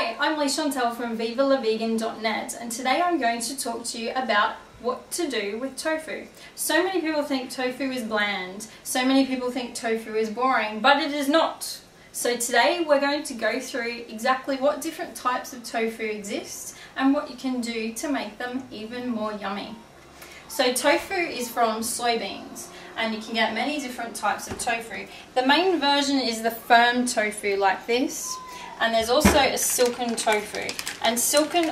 Hi, I'm Leigh-Chantelle from VivaLaVegan.net, and today I'm going to talk to you about what to do with tofu. So many people think tofu is bland, so many people think tofu is boring, but it is not. So today we're going to go through exactly what different types of tofu exist and what you can do to make them even more yummy. So tofu is from soybeans, and you can get many different types of tofu. The main version is the firm tofu like this. And there's also a silken tofu. And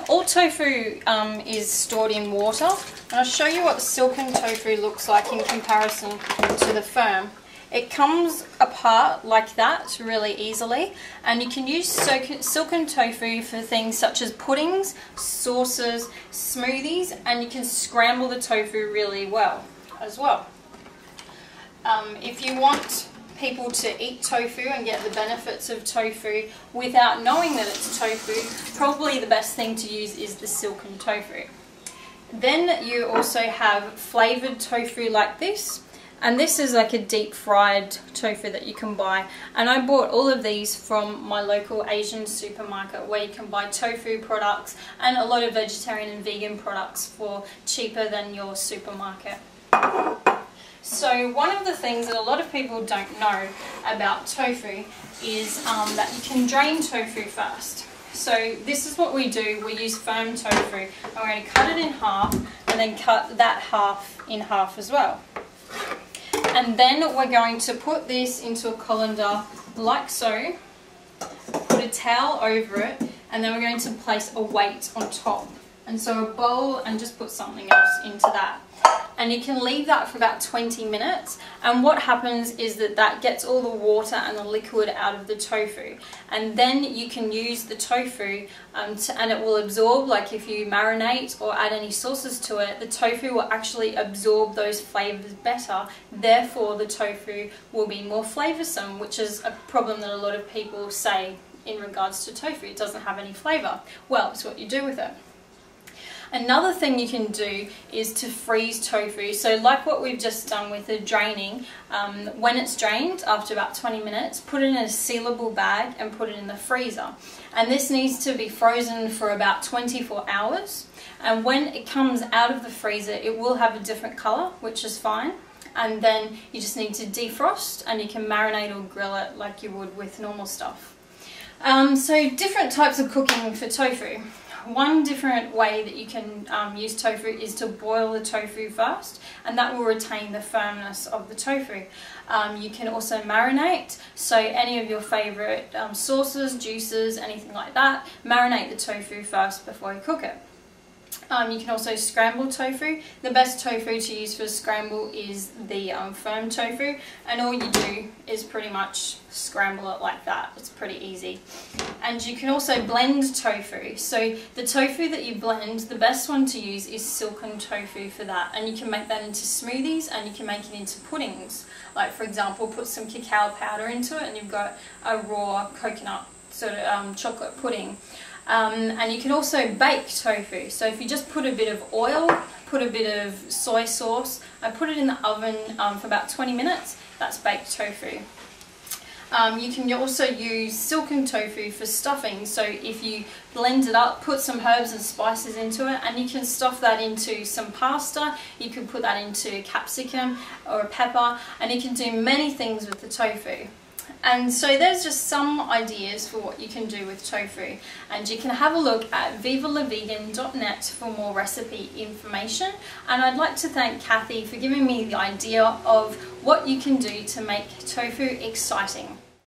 all tofu is stored in water. And I'll show you what the silken tofu looks like in comparison to the firm. It comes apart like that really easily. And you can use silken tofu for things such as puddings, sauces, smoothies, and you can scramble the tofu really well as well. If you want people to eat tofu and get the benefits of tofu without knowing that it's tofu, probably the best thing to use is the silken tofu. Then you also have flavoured tofu like this, and this is like a deep fried tofu that you can buy, and I bought all of these from my local Asian supermarket where you can buy tofu products and a lot of vegetarian and vegan products for cheaper than your supermarket. So one of the things that a lot of people don't know about tofu is that you can drain tofu first. So this is what we do. We use firm tofu. And we're going to cut it in half and then cut that half in half as well. And then we're going to put this into a colander like so, put a towel over it, and then we're going to place a weight on top. And so a bowl, and just put something else into that. And you can leave that for about 20 minutes, and what happens is that gets all the water and the liquid out of the tofu, and then you can use the tofu and it will absorb, like if you marinate or add any sauces to it, the tofu will actually absorb those flavours better, therefore the tofu will be more flavoursome, which is a problem that a lot of people say in regards to tofu. It doesn't have any flavour. Well, it's what you do with it. Another thing you can do is to freeze tofu. So like what we've just done with the draining, when it's drained after about 20 minutes, put it in a sealable bag and put it in the freezer. And this needs to be frozen for about 24 hours. And when it comes out of the freezer, it will have a different colour, which is fine. And then you just need to defrost, and you can marinate or grill it like you would with normal stuff. So different types of cooking for tofu. One different way that you can use tofu is to boil the tofu first, and that will retain the firmness of the tofu. You can also marinate, so any of your favourite sauces, juices, anything like that, marinate the tofu first before you cook it. You can also scramble tofu. The best tofu to use for scramble is the firm tofu, and all you do is pretty much scramble it like that. It's pretty easy. And you can also blend tofu. So the tofu that you blend, the best one to use is silken tofu for that, and you can make that into smoothies and you can make it into puddings. Like for example, put some cacao powder into it and you've got a raw coconut sort of chocolate pudding. And you can also bake tofu. So if you just put a bit of oil, put a bit of soy sauce, I put it in the oven for about 20 minutes, that's baked tofu. You can also use silken tofu for stuffing. So if you blend it up, put some herbs and spices into it, and you can stuff that into some pasta. You can put that into capsicum or a pepper, and you can do many things with the tofu. And so there's just some ideas for what you can do with tofu, and you can have a look at VivaLaVegan.net for more recipe information. And I'd like to thank Kathy for giving me the idea of what you can do to make tofu exciting.